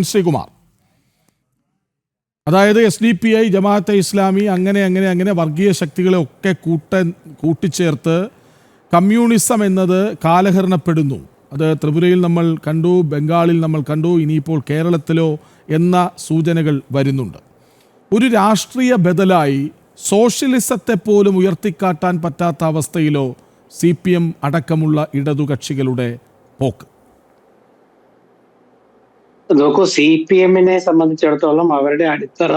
ശ്രീകുമാർ. അതായത് SDPI, ജമാഅത്തെ ഇസ്ലാമി അങ്ങനെ വർഗീയ ശക്തികളെ ഒക്കെ കൂട്ടിച്ചേർത്ത് കമ്മ്യൂണിസം എന്നത് കാലഹരണപ്പെടുന്നു. അത് ത്രിപുരയിൽ നമ്മൾ കണ്ടു, ബംഗാളിൽ നമ്മൾ കണ്ടു, ഇനിയിപ്പോൾ കേരളത്തിലോ എന്ന സൂചനകൾ വരുന്നുണ്ട്. ഒരു രാഷ്ട്രീയ ബദലായി സോഷ്യലിസത്തെ പോലും ഉയർത്തിക്കാട്ടാൻ പറ്റാത്ത അവസ്ഥയിലോ CPM അടക്കമുള്ള ഇടതുകക്ഷികളുടെ പോക്ക്? നോക്കൂ, CPM-നെ സംബന്ധിച്ചിടത്തോളം അവരുടെ അടിത്തറ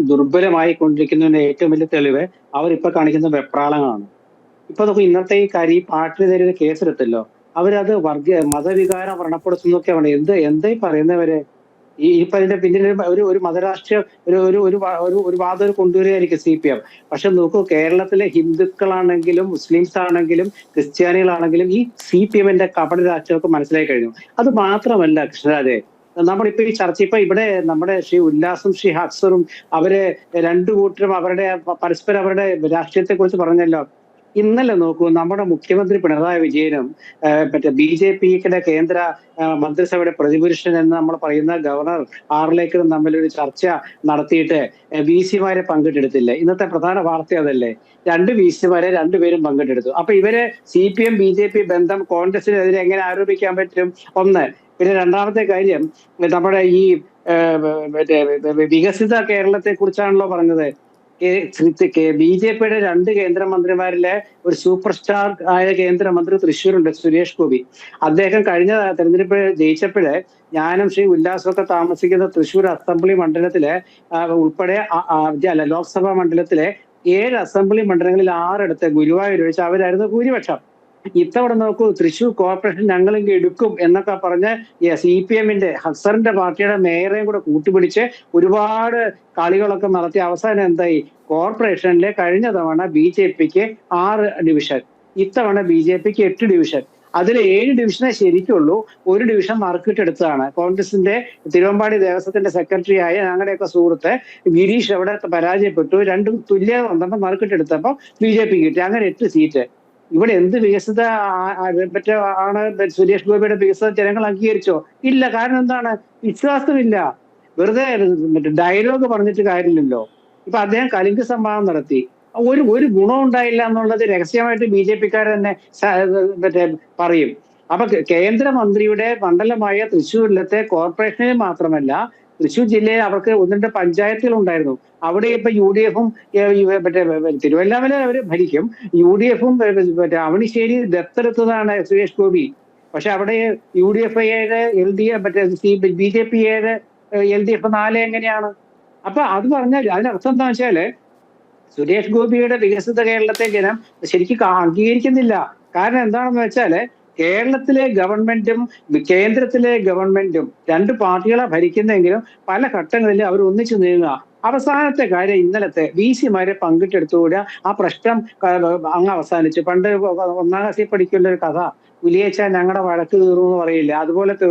ദുർബലമായി കൊണ്ടിരിക്കുന്നതിന്റെ ഏറ്റവും വലിയ തെളിവ് അവരിപ്പോ കാണിക്കുന്ന വെപ്രാളങ്ങളാണ്. ഇപ്പൊ നോക്കൂ, ഇന്നത്തെ ഈ പാർട്ടിനെതിരെ കേസെടുത്തല്ലോ, അവരത് മതവികാരം വ്രണപ്പെടുത്തുന്നൊക്കെയാണ്. എന്തായി പറയുന്നവര് ഇപ്പൊ അതിന്റെ പിന്നിൽ ഒരു മതരാഷ്ട്രീയ ഒരു വാദം കൊണ്ടുവരികയായിരിക്കും CPM. പക്ഷെ നോക്കൂ, കേരളത്തിലെ ഹിന്ദുക്കളാണെങ്കിലും മുസ്ലിംസ് ആണെങ്കിലും ക്രിസ്ത്യാനികളാണെങ്കിലും ഈ CPM-ന്റെ കപട രാഷ്ട്രീയമൊക്കെ മനസ്സിലായി കഴിഞ്ഞു. അത് മാത്രമല്ല കൃഷ്ണരാജെ, നമ്മളിപ്പോ ഈ ചർച്ച ഇപ്പൊ ഇവിടെ നമ്മുടെ ശ്രീ ഉല്ലാസും ശ്രീ ഹക്സറും അവര് രണ്ടു കൂട്ടരും പരസ്പരം അവരുടെ രാഷ്ട്രീയത്തെ കുറിച്ച് പറഞ്ഞല്ലോ. ഇന്നലെ നോക്കൂ, നമ്മുടെ മുഖ്യമന്ത്രി പിണറായി വിജയനും BJP-യുടെ കേന്ദ്ര മന്ത്രിസഭയുടെ പ്രതിപുരുഷൻ എന്ന് നമ്മൾ പറയുന്ന ഗവർണർ ആർലേക്കറും തമ്മിലൊരു ചർച്ച നടത്തിയിട്ട് VC-മാരെ പങ്കിട്ടെടുത്തില്ലേ? ഇന്നത്തെ പ്രധാന വാർത്ത അതല്ലേ. 2 VC-മാരെ രണ്ടുപേരും പങ്കിട്ടെടുത്തു. അപ്പൊ ഇവര് CPM BJP ബന്ധം കോൺഗ്രസിനെതിരെ എങ്ങനെ ആരോപിക്കാൻ പറ്റും? ഒന്ന്. പിന്നെ രണ്ടാമത്തെ കാര്യം, നമ്മുടെ ഈ വികസിത കേരളത്തെ കുറിച്ചാണല്ലോ പറഞ്ഞത്. BJP-യുടെ 2 കേന്ദ്രമന്ത്രിമാരിലെ ഒരു സൂപ്പർ സ്റ്റാർ ആയ കേന്ദ്രമന്ത്രി തൃശ്ശൂരുണ്ട്, സുരേഷ് ഗോപി. അദ്ദേഹം കഴിഞ്ഞ തെരഞ്ഞെടുപ്പ് ജയിച്ചപ്പോഴേ ഞാനും ശ്രീ ഉല്ലാസമൊക്കെ താമസിക്കുന്ന തൃശ്ശൂർ അസംബ്ലി മണ്ഡലത്തിലെ ഉൾപ്പെടെ ലോക്സഭാ മണ്ഡലത്തിലെ 7 അസംബ്ലി മണ്ഡലങ്ങളിൽ 6 ഗുരുവായൂർ ഒഴിച്ച് അവരായിരുന്നു ഭൂരിപക്ഷം. ഇത്തവണ നോക്കൂ, തൃശ്ശൂർ കോർപ്പറേഷൻ ഞങ്ങളിങ്ങ് എടുക്കും എന്നൊക്കെ പറഞ്ഞ് CPM-ന്റെ ഹസറിന്റെ പാർട്ടിയുടെ മേയറേയും കൂടെ കൂട്ടുപിടിച്ച് ഒരുപാട് കളികളൊക്കെ നടത്തി അവസാനം എന്തായി? കോർപ്പറേഷനിലെ കഴിഞ്ഞ തവണ BJP-ക്ക് 6 ഡിവിഷൻ, ഇത്തവണ BJP-ക്ക് 8 ഡിവിഷൻ. അതിൽ 7 ഡിവിഷനെ ശരിക്കുള്ളൂ, 1 ഡിവിഷൻ മാർക്കിട്ടെടുത്തതാണ്. കോൺഗ്രസിന്റെ തിരുവമ്പാടി ദേവസ്വത്തിന്റെ സെക്രട്ടറി ആയ ഞങ്ങളുടെയൊക്കെ സുഹൃത്ത് ഗിരീഷ് അവിടെ പരാജയപ്പെട്ടു. 2 തുല്യത വന്നപ്പോൾ മാർക്കിട്ടെടുത്തപ്പോൾ BJP കിട്ടി. അങ്ങനെ 8 സീറ്റ്. ഇവിടെ എന്ത് വികസിത ആണ് സുരേഷ് ഗോപിയുടെ വികസിത ജനങ്ങൾ അംഗീകരിച്ചോ? ഇല്ല. കാരണം എന്താണ്? വിശ്വാസമില്ല. വെറുതെ ഡയലോഗ് പറഞ്ഞിട്ട് കാര്യമില്ലല്ലോ. ഇപ്പൊ അദ്ദേഹം കലിംഗ സംവാദം നടത്തി, ഒരു ഗുണം ഉണ്ടായില്ല എന്നുള്ളത് രഹസ്യമായിട്ട് BJP-ക്കാർ തന്നെ പറയും. അപ്പൊ കേന്ദ്രമന്ത്രിയുടെ മണ്ഡലമായ തൃശ്ശൂരിലത്തെ കോർപ്പറേഷനിൽ മാത്രമല്ല, തൃശ്ശൂർ ജില്ലയിൽ അവർക്ക് 1-2 പഞ്ചായത്തുകൾ ഉണ്ടായിരുന്നു. അവിടെ ഇപ്പൊ UDF-ഉം തിരുവല്ലാമല അവര് ഭരിക്കും. UDF-ഉം അവണിശ്ശേരി ദത്തെടുത്തതാണ് സുരേഷ് ഗോപി. പക്ഷെ അവിടെ UDF-യുടെ BJP-യുടെ LDF 4 എങ്ങനെയാണ്? അപ്പൊ അത് പറഞ്ഞാൽ അതിനർത്ഥം എന്താ വെച്ചാല് സുരേഷ് ഗോപിയുടെ വികസിത കേരളത്തെ ജനം ശരിക്കും അംഗീകരിക്കുന്നില്ല. കാരണം എന്താണെന്ന് വെച്ചാല് കേരളത്തിലെ ഗവൺമെന്റും കേന്ദ്രത്തിലെ ഗവൺമെന്റും 2 പാർട്ടികളെ ഭരിക്കുന്നെങ്കിലും പല ഘട്ടങ്ങളിലും അവർ ഒന്നിച്ചു നീങ്ങുക. അവസാനത്തെ കാര്യം, ഇന്നലത്തെ VC-മാരെ പങ്കിട്ടെടുത്തുകൂടെ ആ പ്രശ്നം അങ്ങ് അവസാനിച്ചു. പണ്ട് 1-ാം ക്ലാസ്സിൽ പഠിക്കുന്ന ഒരു കഥ, പുലിയേച്ചാൽ ഞങ്ങളുടെ വഴക്ക് തീർന്നു എന്ന് പറയില്ല, അതുപോലത്തെ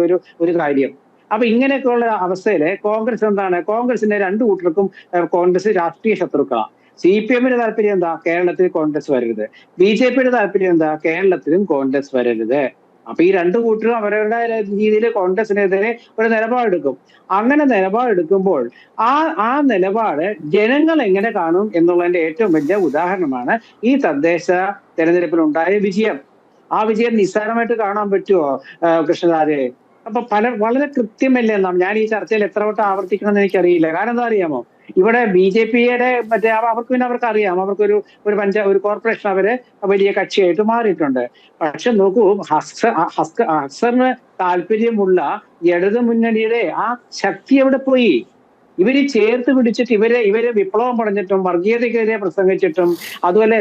ഒരു കാര്യം. അപ്പൊ ഇങ്ങനെയൊക്കെയുള്ള അവസ്ഥയില് കോൺഗ്രസ് എന്താണ്? കോൺഗ്രസിന്റെ 2 കൂട്ടർക്കും കോൺഗ്രസ് രാഷ്ട്രീയ ശത്രുക്കളാണ്. CPM-ന്റെ താല്പര്യം എന്താ? കേരളത്തിൽ കോൺഗ്രസ് വരരുത്. BJP-യുടെ താല്പര്യം എന്താ? കേരളത്തിലും കോൺഗ്രസ് വരരുത്. അപ്പൊ ഈ 2 കൂട്ടരും അവരുടെ രീതിയിൽ കോൺഗ്രസിനെതിരെ ഒരു നിലപാടെടുക്കും. അങ്ങനെ നിലപാടെടുക്കുമ്പോൾ ആ നിലപാട് ജനങ്ങൾ എങ്ങനെ കാണും എന്നുള്ളതിന്റെ ഏറ്റവും വലിയ ഉദാഹരണമാണ് ഈ തദ്ദേശ തെരഞ്ഞെടുപ്പിലുണ്ടായ വിജയം. ആ വിജയം നിസ്സാരമായിട്ട് കാണാൻ പറ്റുമോ കൃഷ്ണദാരെ? അപ്പൊ വളരെ കൃത്യമല്ലേ ഞാൻ ഈ ചർച്ചയിൽ എത്ര വട്ടം ആവർത്തിക്കണമെന്ന് എനിക്കറിയില്ല. കാരണം എന്താ അറിയാമോ? ഇവിടെ BJP-യുടെ അവർക്ക് അറിയാം, ഒരു കോർപ്പറേഷൻ അവര് വലിയ കക്ഷിയായിട്ട് മാറിയിട്ടുണ്ട്. പക്ഷെ നോക്കൂ, ഹസ്സറിന് താല്പര്യമുള്ള ഇടതു മുന്നണിയുടെ ആ ശക്തി എവിടെ പോയി? ഇവര് ചേർത്ത് പിടിച്ചിട്ട് ഇവര് വിപ്ലവം പറഞ്ഞിട്ടും വർഗീയതയ്ക്കെതിരെ പ്രസംഗിച്ചിട്ടും അതുപോലെ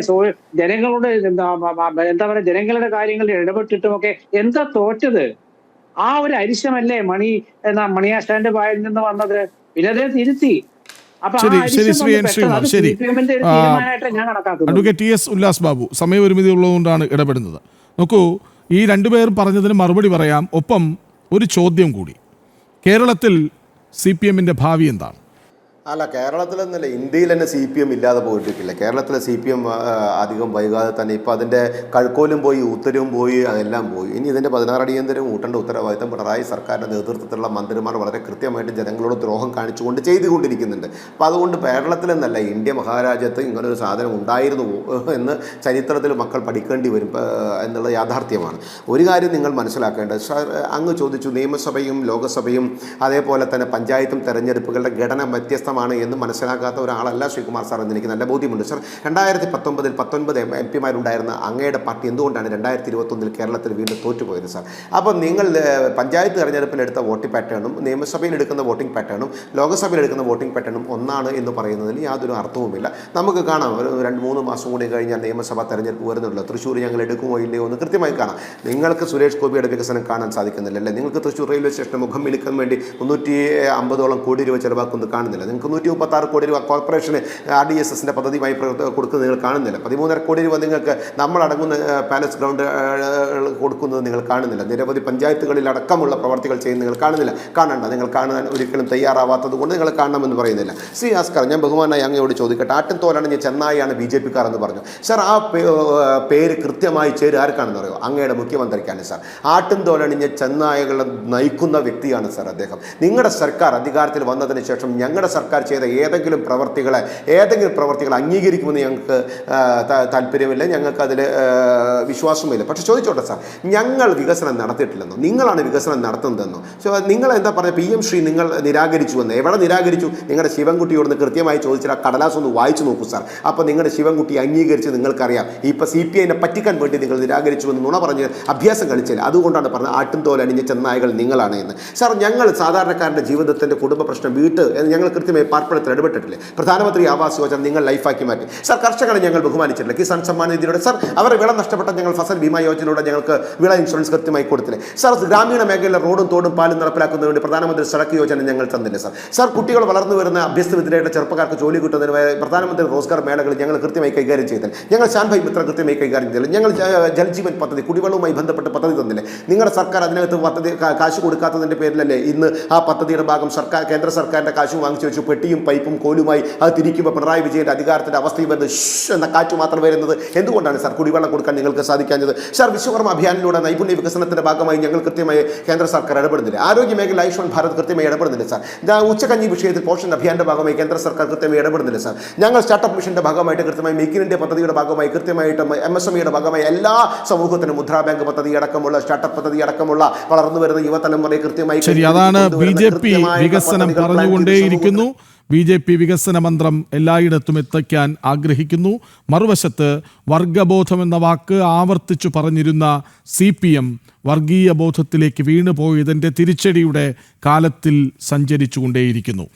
ജനങ്ങളുടെ എന്താ പറയുക ജനങ്ങളുടെ കാര്യങ്ങളിൽ ഇടപെട്ടിട്ടും ഒക്കെ എന്താ തോറ്റത്? ആ ഒരു അരിശമല്ലേ മണിയാശാന്റെ വായിൽ നിന്ന് വന്നത്. പിന്നെ അതേ തിരുത്തി. അഡ്വക്കേറ്റ് TS ഉല്ലാസ് ബാബു, സമയപരിമിതി ഉള്ളതുകൊണ്ടാണ് ഇടപെടുന്നത്. നോക്കൂ, ഈ 2 പേർ പറഞ്ഞതിന് മറുപടി പറയാം. ഒപ്പം ഒരു ചോദ്യം കൂടി, കേരളത്തിൽ CPM-ന്റെ ഭാവി എന്താണ്? അല്ല, കേരളത്തിലെന്നല്ല, ഇന്ത്യയിൽ തന്നെ CPM ഇല്ലാതെ പോയിട്ടില്ല. കേരളത്തിലെ CPM അധികം വൈകാതെ തന്നെ ഇപ്പോൾ അതിൻ്റെ കഴുക്കോലും പോയി, ഉത്തരവും പോയി, അതെല്ലാം പോയി. ഇനി ഇതിൻ്റെ 16 അടിയന്തരം ഊട്ടേണ്ട ഉത്തരവാദിത്തം പിണറായി സർക്കാരിൻ്റെ നേതൃത്വത്തിലുള്ള മന്ത്രിമാർ വളരെ കൃത്യമായിട്ട് ജനങ്ങളോട് ദ്രോഹം കാണിച്ചുകൊണ്ട് ചെയ്തുകൊണ്ടിരിക്കുന്നുണ്ട്. അപ്പോൾ അതുകൊണ്ട് കേരളത്തിലെന്നല്ല, ഇന്ത്യ മഹാരാജ്യത്ത് ഇങ്ങനൊരു സാധനം ഉണ്ടായിരുന്നു എന്ന് ചരിത്രത്തിൽ മക്കൾ പഠിക്കേണ്ടി വരും എന്നുള്ള യാഥാർത്ഥ്യമാണ്. ഒരു കാര്യം നിങ്ങൾ മനസ്സിലാക്കേണ്ടത്, അങ്ങ് ചോദിച്ചു നിയമസഭയും ലോകസഭയും അതേപോലെ തന്നെ പഞ്ചായത്തും തെരഞ്ഞെടുപ്പുകളുടെ ഘടന വ്യത്യസ്തമാണ് എന്ന് മനസ്സിലാക്കാത്ത ഒരാളല്ല ശ്രീകുമാർ സാർ എന്ന് എനിക്ക് നല്ല ബോധ്യമുണ്ട്. സാർ, 2019 19 MP-മാരുണ്ടായിരുന്ന അങ്ങയുടെ പാർട്ടി എന്തുകൊണ്ടാണ് 2021 കേരളത്തിൽ വീണ്ടും തോറ്റുപോയത് സാർ? അപ്പം നിങ്ങൾ പഞ്ചായത്ത് തെരഞ്ഞെടുപ്പിൽ എടുത്ത വോട്ടിംഗ് പാറ്റേണും നിയമസഭയിൽ എടുക്കുന്ന വോട്ടിംഗ് പാറ്റേണും ലോകസഭയിൽ എടുക്കുന്ന വോട്ടിംഗ് പാറ്റേണും ഒന്നാണ് എന്ന് പറയുന്നതിൽ യാതൊരു അർത്ഥവുമില്ല. നമുക്ക് കാണാം, ഒരു 2-3 മാസം കൂടി കഴിഞ്ഞാൽ നിയമസഭാ തെരഞ്ഞെടുപ്പ് വരുന്നുള്ളൂ. തൃശ്ശൂർ ഞങ്ങൾ എടുക്കുമോ ഇല്ലയോ എന്ന് കൃത്യമായി കാണാം. നിങ്ങൾക്ക് സുരേഷ് ഗോപിയുടെ വികസനം കാണാൻ സാധിക്കുന്നില്ലല്ലേ? നിങ്ങൾക്ക് തൃശ്ശൂർ റെയിൽവേ സ്റ്റേഷൻ മുഖം വിളിക്കാൻ വേണ്ടി 350 കോടി രൂപ ചിലവാക്കുന്നത് കാണുന്നില്ല. നിങ്ങൾക്ക് 136 കോടി രൂപ കോർപ്പറേഷന് RDSSൻ്റെ പദ്ധതിയുമായി കൊടുക്കുന്നത് നിങ്ങൾ കാണുന്നില്ല. 13.5 കോടി രൂപ നിങ്ങൾക്ക് നമ്മളടങ്ങുന്ന പാലസ് ഗ്രൗണ്ട് കൊടുക്കുന്നത് നിങ്ങൾ കാണുന്നില്ല. നിരവധി പഞ്ചായത്തുകളിൽ അടക്കമുള്ള പ്രവർത്തികൾ ചെയ്യുന്നത് നിങ്ങൾ കാണുന്നില്ല. കാണണ്ട, നിങ്ങൾ കാണാൻ ഒരിക്കലും തയ്യാറാവാത്തത് കൊണ്ട് നിങ്ങൾ കാണണമെന്ന് പറയുന്നില്ല. ശ്രീ ആസ്കർ, ഞാൻ ബഹുമാനായി അങ്ങയോട് ചോദിക്കട്ടെ, ആട്ടിൻതോലണിഞ്ഞ ചെന്നായിയാണ് BJP കാർ എന്ന് പറഞ്ഞു. സാർ, ആ പേര് കൃത്യമായി ചേര് ആർക്കാണെന്ന് അറിയോ? അങ്ങയുടെ മുഖ്യമന്ത്രിക്കാണ് സാർ. ആട്ടിൻതോലണിഞ്ഞ ചെന്നായകളെ നയിക്കുന്ന വ്യക്തിയാണ് സാർ അദ്ദേഹം. നിങ്ങളുടെ സർക്കാർ അധികാരത്തിൽ വന്നതിന് ശേഷം ഞങ്ങളുടെ സർക്കാർ ചെയ്ത ഏതെങ്കിലും പ്രവർത്തികൾ അംഗീകരിക്കുമെന്ന് ഞങ്ങൾക്ക് താല്പര്യമില്ല, ഞങ്ങൾക്ക് അതിൽ വിശ്വാസമില്ല. പക്ഷേ ചോദിച്ചോട്ടെ സാർ, ഞങ്ങൾ വികസനം നടത്തിയിട്ടില്ലെന്നോ? നിങ്ങളാണ് വികസനം നടത്തുന്നതെന്നോ? നിങ്ങൾ എന്താ പറയുക, PM ശ്രീ നിങ്ങൾ നിരാകരിച്ചുവെന്ന്? എവിടെ നിരാകരിച്ചു? നിങ്ങളുടെ ശിവൻകുട്ടിയോട് കൃത്യമായി ചോദിച്ചാൽ ആ കടലാസ് ഒന്ന് വായിച്ചു നോക്കൂ സാർ. അപ്പോൾ നിങ്ങളുടെ ശിവൻകുട്ടി അംഗീകരിച്ച് നിങ്ങൾക്കറിയാം. ഇപ്പോൾ CPIനെ പറ്റിക്കാൻ വേണ്ടി നിങ്ങൾ നിരാകരിച്ചുവെന്ന് നുണ പറഞ്ഞ് അഭ്യാസം കളിച്ചില്ല. അതുകൊണ്ടാണ് പറഞ്ഞത് ആട്ടിൻതോലണിഞ്ഞ ചെന്നായകൾ നിങ്ങളാണ് എന്ന്. സാർ, ഞങ്ങൾ സാധാരണക്കാരൻ്റെ ജീവിതത്തിൻ്റെ കുടുംബ പ്രശ്നം ഞങ്ങൾ കൃത്യമായി പാർപ്പിടത്തിൽ ഇടപെട്ടിട്ടില്ലേ? പ്രധാനമന്ത്രി ആവാസ് യോജന നിങ്ങൾ ലൈഫാക്കി മാറ്റി. സാർ, കർഷകരെ ഞങ്ങൾ ബഹുമാനിച്ചിട്ടില്ല. കിസാൻ സമ്മാൻ നിധിയിലൂടെ സാർ അവരെ വിള നഷ്ടപ്പെട്ട ഞങ്ങൾ ഫസൽ ബീമാ യോജനയിലൂടെ ഞങ്ങൾക്ക് വിള ഇൻഷുറൻസ് കൃത്യമായി കൊടുത്തില്ലേ? സാർ, ഗ്രാമീണ മേഖലയിലെ റോഡും തോടും പാലും നടപ്പിലാക്കുന്നതിന് വേണ്ടി പ്രധാനമന്ത്രി സടക്ക് യോജന ഞങ്ങൾ തന്നില്ലേ സാർ? സാർ, കുട്ടികൾ വളർന്നു വരുന്ന അഭ്യസ്തവിദ്യരായിട്ട് ചെറുപ്പക്കാർക്ക് ജോലി കിട്ടുന്നതിന് പ്രധാനമന്ത്രി റോസ്ഗാർ മേളകൾ ഞങ്ങൾ കൃത്യമായി കൈകാര്യം ചെയ്തില്ല. ഞങ്ങൾ ശാൻഭായ് മിത്ര കൃത്യമായി കൈകാര്യം ചെയ്തില്ല. ഞങ്ങൾ ജൽജീവൻ പദ്ധതി, കുടിവെള്ളവുമായി ബന്ധപ്പെട്ട പദ്ധതി തന്നില്ലേ? നിങ്ങളുടെ സർക്കാർ അതിനകത്ത് പദ്ധതി കാശ് കൊടുക്കാത്തതിൻ്റെ പേരിലല്ലേ ഇന്ന് ആ പദ്ധതിയുടെ ഭാഗം കേന്ദ്ര സർക്കാരിൻ്റെ കാശ് വാങ്ങിച്ചു വെച്ചു പെട്ടിയും പൈപ്പും കോലുമായി അത് തിരിക്കുമ്പോൾ പിണറായി വിജയൻ്റെ അധികാരത്തിൻ്റെ അവസ്ഥയിൽ വരുന്നത് എന്ന കാറ്റ് മാത്രം വരുന്നത്? എന്തുകൊണ്ടാണ് സാർ കുടിവെള്ളം കൊടുക്കാൻ നിങ്ങൾക്ക് സാധിക്കാഞ്ഞത്? സാർ, വിശ്വകർമ്മ അഭിയാനിലൂടെ നൈപുണ്യ വികസനത്തിൻ്റെ ഭാഗമായി ഞങ്ങൾ കൃത്യമായി കേന്ദ്ര സർക്കാർ ഇടപെടുന്നില്ല. ആരോഗ്യ മേഖല ആയുഷ്മാൻ ഭാരത് കൃത്യമായി ഇടപെടുന്നില്ല സാർ. ഉച്ചക്കഞ്ഞി വിഷയത്തിൽ പോഷൻ അഭിയാൻ്റെ ഭാഗമായി കേന്ദ്ര സർക്കാർ കൃത്യമായി ഇടപെടുന്നില്ല സാർ. ഞങ്ങൾ സ്റ്റാർട്ടപ്പ് മിഷൻ്റെ ഭാഗമായിട്ട് കൃത്യമായി മേക്ക് ഇൻ ഇന്ത്യ പദ്ധതിയുടെ ഭാഗമായി കൃത്യമായിട്ട് MSMEയുടെ ഭാഗമായി എല്ലാ സമൂഹത്തിനും മുദ്രാ ബാങ്ക് പദ്ധതി അടക്കമുള്ള സ്റ്റാർട്ടപ്പ് പദ്ധതി അടക്കമുള്ള വളർന്നു വരുന്ന യുവതലമുറയെ കൃത്യമായി അതാണ് BJP വികസനം പറഞ്ഞുകൊണ്ടേയിരിക്കുന്നു. BJP വികസന മന്ത്രം എല്ലായിടത്തും എത്തിക്കാൻ ആഗ്രഹിക്കുന്നു. മറുവശത്ത് വർഗബോധം എന്ന വാക്ക് ആവർത്തിച്ചു പറഞ്ഞിരുന്ന CPM വർഗീയ ബോധത്തിലേക്ക് വീണുപോയതിൻ്റെ തിരിച്ചടിയുടെ കാലത്തിൽ സഞ്ചരിച്ചുകൊണ്ടേയിരിക്കുന്നു.